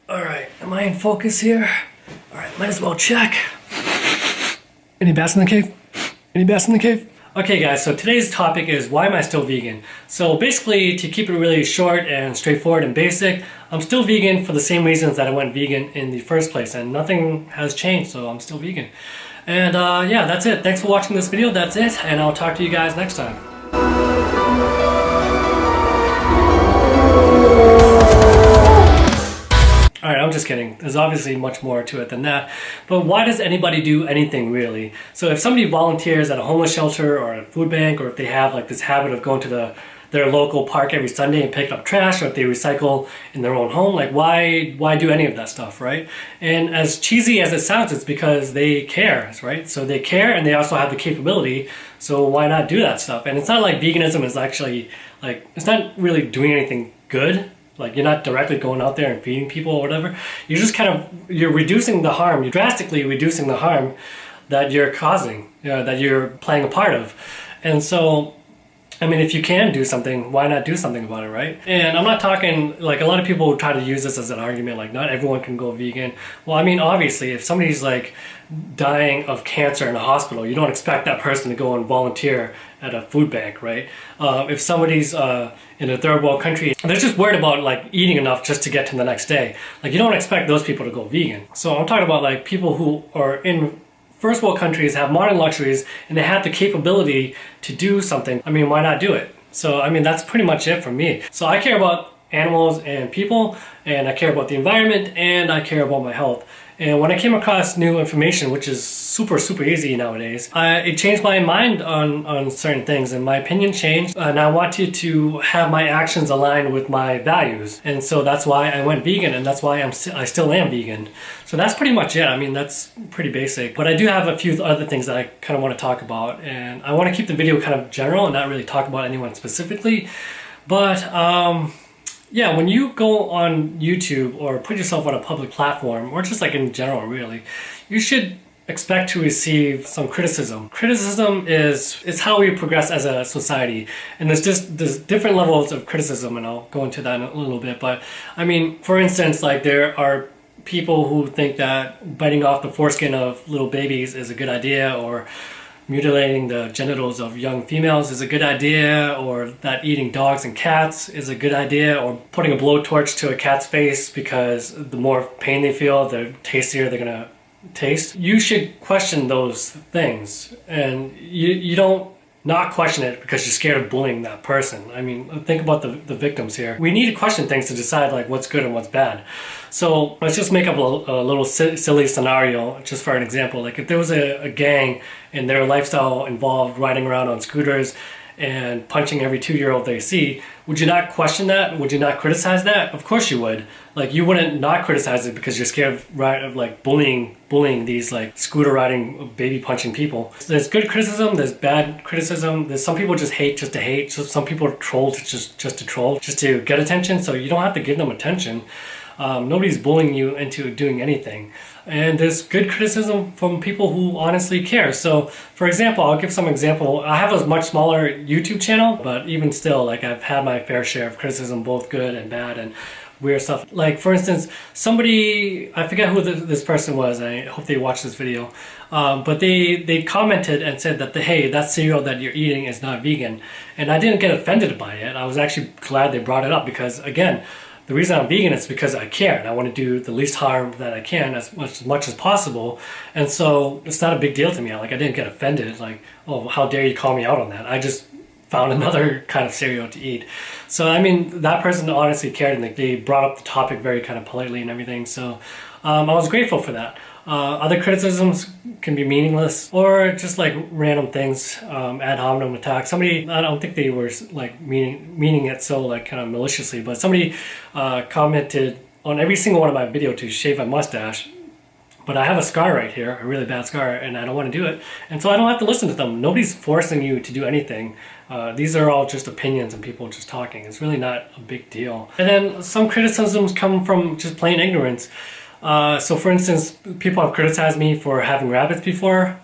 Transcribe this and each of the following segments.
Alright, am I in focus here? Alright, might as well check. Any bats in the cave? Any bats in the cave? Okay guys, so today's topic is why am I still vegan? So basically, to keep it really short and straightforward and basic, I'm still vegan for the same reasons that I went vegan in the first place, and nothing has changed, so I'm still vegan. And yeah, that's it. Thanks for watching this video, that's it, and I'll talk to you guys next time. Alright, I'm just kidding. There's obviously much more to it than that. But why does anybody do anything really? So if somebody volunteers at a homeless shelter or a food bank, or if they have like this habit of going to their local park every Sunday and picking up trash, or if they recycle in their own home, like why do any of that stuff, right? And as cheesy as it sounds, it's because they care, right? So they care and they also have the capability, so why not do that stuff? And it's not like veganism is actually, like, it's not really doing anything good. Like, you're not directly going out there and feeding people or whatever. You're just you're reducing the harm. You're drastically reducing the harm that you're causing, that you're playing a part of. And so, I mean, if you can do something, why not do something about it, right? And I'm not talking, like, a lot of people try to use this as an argument, like, not everyone can go vegan. Well, I mean, obviously, if somebody's, like, dying of cancer in a hospital, you don't expect that person to go and volunteer at a food bank, right? If somebody's in a third world country, they're just worried about, like, eating enough just to get to the next day. Like, you don't expect those people to go vegan. So I'm talking about, like, people who are in first world countries, have modern luxuries, and they have the capability to do something. I mean, why not do it? So, I mean, that's pretty much it for me. So I care about animals and people, and I care about the environment, and I care about my health. And when I came across new information, which is super easy nowadays, it changed my mind on certain things, and my opinion changed, and I wanted to have my actions aligned with my values. And so that's why I went vegan, and that's why I still am vegan. So that's pretty much it. I mean, that's pretty basic. But I do have a few other things that I kind of want to talk about, and I want to keep the video kind of general and not really talk about anyone specifically. But yeah, when you go on YouTube or put yourself on a public platform, or just like in general really, you should expect to receive some criticism. Criticism is how we progress as a society, and there's different levels of criticism, and I'll go into that in a little bit. But I mean, for instance, like, there are people who think that biting off the foreskin of little babies is a good idea, or mutilating the genitals of young females is a good idea, or that eating dogs and cats is a good idea, or putting a blowtorch to a cat's face because the more pain they feel, the tastier they're gonna taste. You should question those things, and you don't not question it because you're scared of bullying that person. I mean, think about the victims here. We need to question things to decide, like, what's good and what's bad. So let's just make up a little silly scenario, just for an example. Like, if there was a gang and their lifestyle involved riding around on scooters and punching every 2-year-old they see, would you not question that? Would you not criticize that? Of course you would. Like, you wouldn't not criticize it because you're scared of like bullying these, like, scooter riding, baby punching people. There's good criticism, there's bad criticism. There's some people just hate just to hate. So some people troll just to troll, just to get attention. So you don't have to give them attention. Nobody's bullying you into doing anything. And there's good criticism from people who honestly care. So, for example, I'll give some example. I have a much smaller YouTube channel, but even still, like, I've had my fair share of criticism, both good and bad and weird stuff. Like, for instance, somebody, I forget who this person was, I hope they watch this video, but they commented and said that, hey, that cereal that you're eating is not vegan. And I didn't get offended by it. I was actually glad they brought it up, because, again, the reason I'm vegan is because I care, and I want to do the least harm that I can as much as possible. And so it's not a big deal to me. Like, I didn't get offended, like, oh, how dare you call me out on that. I just found another kind of cereal to eat. So, I mean, that person honestly cared, and they brought up the topic very kind of politely and everything. So I was grateful for that. Other criticisms can be meaningless, or just like random things, ad hominem attacks. Somebody, I don't think they were like meaning it so, like, kind of maliciously, but somebody commented on every single one of my videos to shave my mustache. But I have a scar right here, a really bad scar, and I don't want to do it. And so I don't have to listen to them. Nobody's forcing you to do anything. These are all just opinions and people just talking. It's really not a big deal. And then some criticisms come from just plain ignorance. So, for instance, people have criticized me for having rabbits before,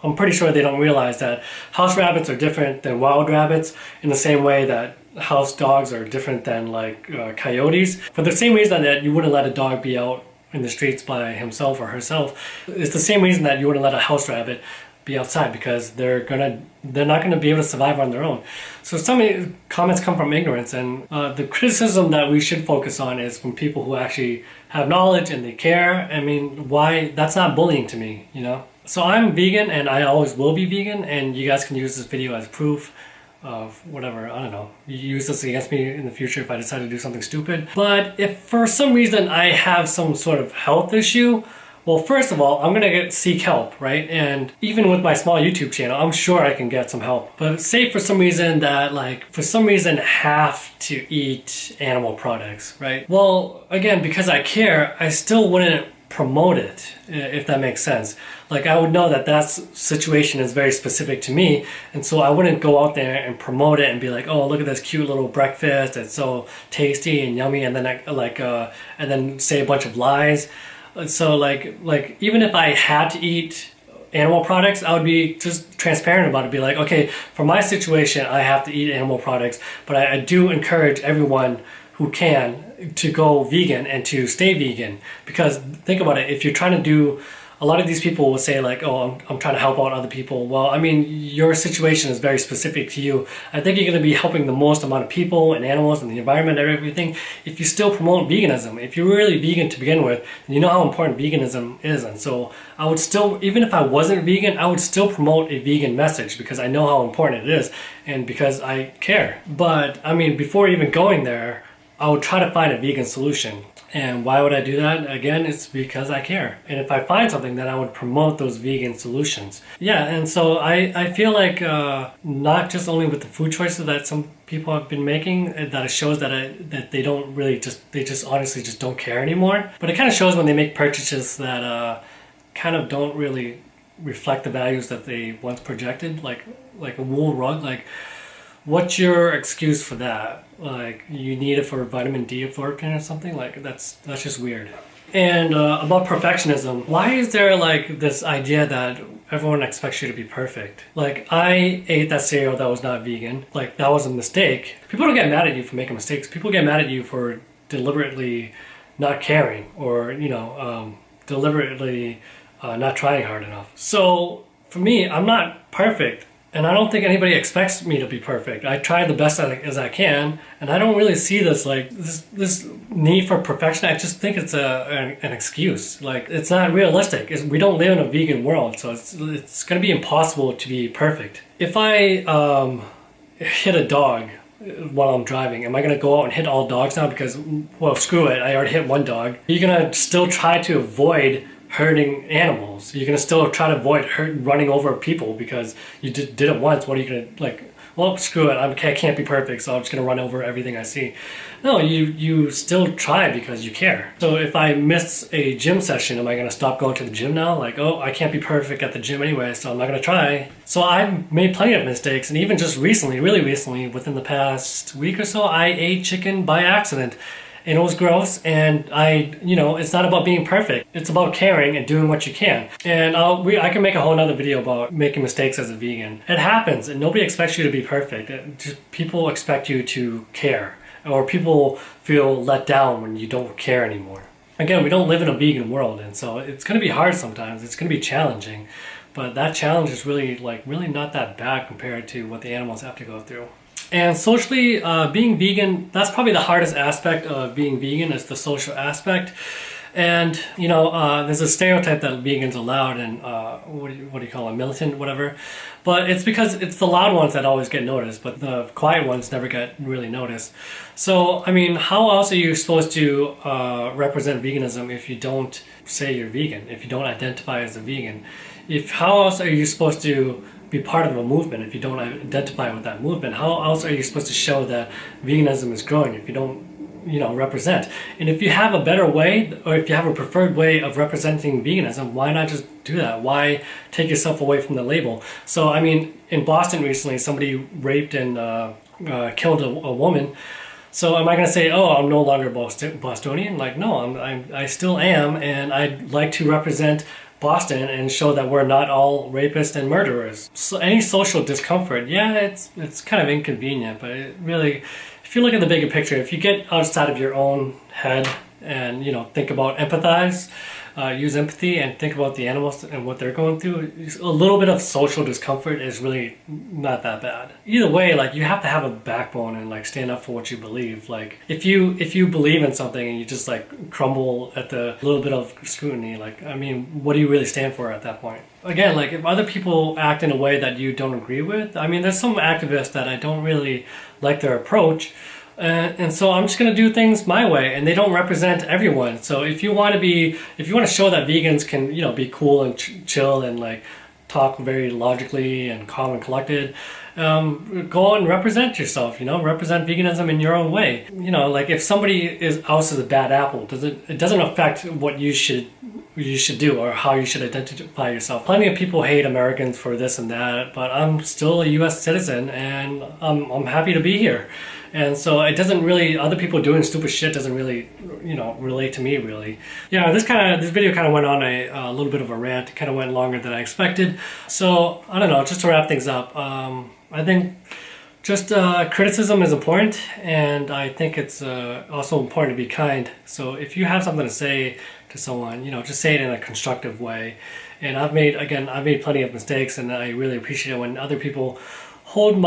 I'm pretty sure they don't realize that house rabbits are different than wild rabbits, in the same way that house dogs are different than like coyotes. For the same reason that you wouldn't let a dog be out in the streets by himself or herself, it's the same reason that you wouldn't let a house rabbit be outside, because they're not gonna be able to survive on their own. So some comments come from ignorance, and the criticism that we should focus on is from people who actually have knowledge and they care. I mean, why? That's not bullying to me, you know? So I'm vegan, and I always will be vegan, and you guys can use this video as proof of whatever, I don't know. You use this against me in the future if I decide to do something stupid. But if for some reason I have some sort of health issue, well, first of all, I'm gonna seek help, right? And even with my small YouTube channel, I'm sure I can get some help. But say for some reason that, like, for some reason have to eat animal products, right? Well, again, because I care, I still wouldn't promote it, if that makes sense. Like, I would know that that situation is very specific to me, and so I wouldn't go out there and promote it and be like, oh, look at this cute little breakfast, it's so tasty and yummy, and then and then say a bunch of lies. So like even if I had to eat animal products, I would be just transparent about it. Be like, okay, for my situation, I have to eat animal products, but I do encourage everyone who can to go vegan and to stay vegan. Because think about it, if you're trying to do, a lot of these people will say like, oh, I'm trying to help out other people. Well, I mean, your situation is very specific to you. I think you're going to be helping the most amount of people and animals and the environment and everything if you still promote veganism. If you're really vegan to begin with, then you know how important veganism is. And so I would still, even if I wasn't vegan, I would still promote a vegan message because I know how important it is and because I care. But I mean, before even going there, I would try to find a vegan solution. And why would I do that? Again, it's because I care. And if I find something, then I would promote those vegan solutions. Yeah, and so I feel like not just only with the food choices that some people have been making, that it shows that they don't really they just honestly just don't care anymore. But it kind of shows when they make purchases that kind of don't really reflect the values that they once projected, like a wool rug. Like, what's your excuse for that? Like, you need it for vitamin D absorption or something? Like, that's just weird. And about perfectionism, why is there like this idea that everyone expects you to be perfect? Like, I ate that cereal that was not vegan. Like, that was a mistake. People don't get mad at you for making mistakes. People get mad at you for deliberately not caring, or, you know, deliberately not trying hard enough. So for me, I'm not perfect. And I don't think anybody expects me to be perfect. I try the best as I can, and I don't really see this like this need for perfection. I just think it's an excuse. Like, it's not realistic. We don't live in a vegan world, so it's going to be impossible to be perfect. If I hit a dog while I'm driving, am I going to go out and hit all dogs now because, well, screw it, I already hit one dog? You're going to still try to avoid hurting animals. You're gonna still try to avoid running over people because you did it once. What are you gonna, like, well, screw it, I can't be perfect, so I'm just gonna run over everything I see. No, you still try because you care. So if I miss a gym session, am I gonna stop going to the gym now? Like, oh, I can't be perfect at the gym anyway, so I'm not gonna try. So I've made plenty of mistakes, and even just recently, really recently, within the past week or so, I ate chicken by accident. And it was gross, and it's not about being perfect. It's about caring and doing what you can. And I can make a whole nother video about making mistakes as a vegan. It happens, and nobody expects you to be perfect. People expect you to care, or people feel let down when you don't care anymore. Again, we don't live in a vegan world, and so it's going to be hard sometimes. It's going to be challenging, but that challenge is really not that bad compared to what the animals have to go through. And socially, being vegan, that's probably the hardest aspect of being vegan, is the social aspect. And, there's a stereotype that vegans are loud and, what do you call it, militant, whatever. But it's because it's the loud ones that always get noticed, but the quiet ones never get really noticed. So, I mean, how else are you supposed to represent veganism if you don't say you're vegan, if you don't identify as a vegan? How else are you supposed to be part of a movement if you don't identify with that movement? How else are you supposed to show that veganism is growing if you don't, represent? And if you have a better way, or if you have a preferred way of representing veganism, why not just do that? Why take yourself away from the label? So, I mean, in Boston recently, somebody raped and killed a woman. So am I going to say, oh, I'm no longer Bostonian? Like, no, I still am, and I'd like to represent Boston and show that we're not all rapists and murderers. So any social discomfort, yeah, it's kind of inconvenient, but it really, if you look at the bigger picture, if you get outside of your own head and, you know, think about empathize, use empathy and think about the animals and what they're going through, a little bit of social discomfort is really not that bad. Either way, like, you have to have a backbone and like stand up for what you believe. Like, if you believe in something and you just like crumble at the little bit of scrutiny, like, I mean, what do you really stand for at that point? Again, like, if other people act in a way that you don't agree with, I mean, there's some activists that I don't really like their approach. And so I'm just going to do things my way, and they don't represent everyone. So if you want to show that vegans can, you know, be cool and chill and like talk very logically and calm and collected, go and represent yourself, you know, represent veganism in your own way. You know, like, if somebody else is a bad apple, it doesn't affect what you should do or how you should identify yourself. Plenty of people hate Americans for this and that, but I'm still a US citizen and I'm happy to be here. And so it doesn't really, other people doing stupid shit doesn't really, you know, relate to me really. Yeah, this video kind of went on a little bit of a rant. It kind of went longer than I expected. So I don't know, just to wrap things up, I think just criticism is important, and I think it's also important to be kind. So if you have something to say to someone, you know, just say it in a constructive way. And I've made plenty of mistakes, and I really appreciate it when other people hold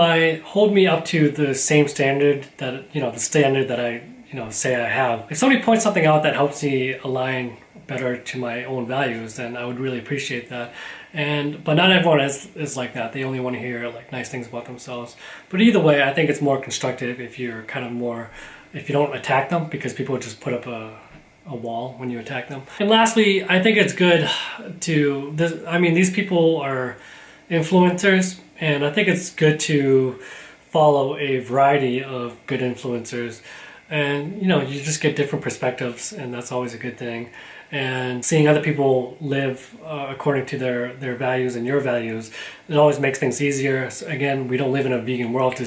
me up to the same standard that, you know, the standard that I, you know, say I have. If somebody points something out that helps me align better to my own values, then I would really appreciate that. But not everyone is like that. They only want to hear like nice things about themselves. But either way, I think it's more constructive if you're kind of more, if you don't attack them, because people just put up a wall when you attack them. And lastly, I think it's good these people are influencers, and I think it's good to follow a variety of good influencers, and, you know, you just get different perspectives, and that's always a good thing. And seeing other people live according to their values and your values, it always makes things easier. So again, we don't live in a vegan world,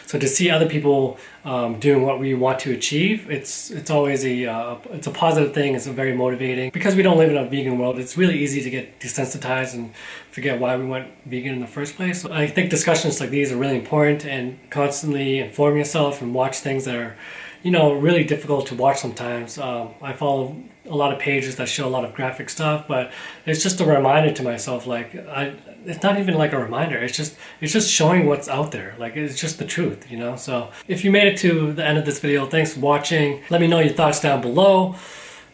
so to see other people doing what we want to achieve, it's always it's a positive thing. It's very motivating. Because we don't live in a vegan world, it's really easy to get desensitized and forget why we went vegan in the first place. So I think discussions like these are really important, and constantly inform yourself and watch things that are, you know, really difficult to watch sometimes. I follow a lot of pages that show a lot of graphic stuff, but it's just a reminder to myself, like, it's not even like a reminder, it's just showing what's out there. Like, it's just the truth, you know? So if you made it to the end of this video, thanks for watching. Let me know your thoughts down below.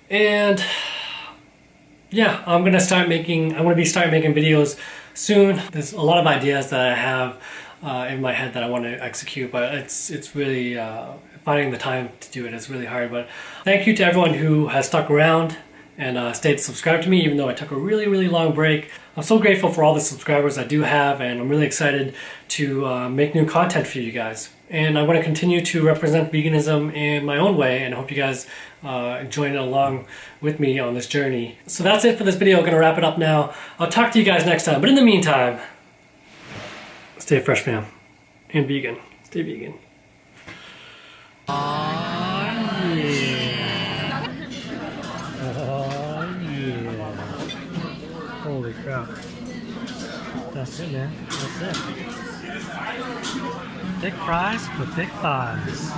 And yeah, I'm gonna be starting making videos soon. There's a lot of ideas that I have in my head that I want to execute, but it's really finding the time to do it is really hard. But thank you to everyone who has stuck around and stayed subscribed to me, even though I took a really long break. I'm so grateful for all the subscribers I do have, and I'm really excited to make new content for you guys. And I want to continue to represent veganism in my own way, and I hope you guys join along with me on this journey. So that's it for this video. I'm going to wrap it up now. I'll talk to you guys next time, but in the meantime, stay fresh, fam, and vegan. Stay vegan. Oh yeah. Oh yeah. Holy crap. That's it, man. That's it. Thick fries with thick thighs.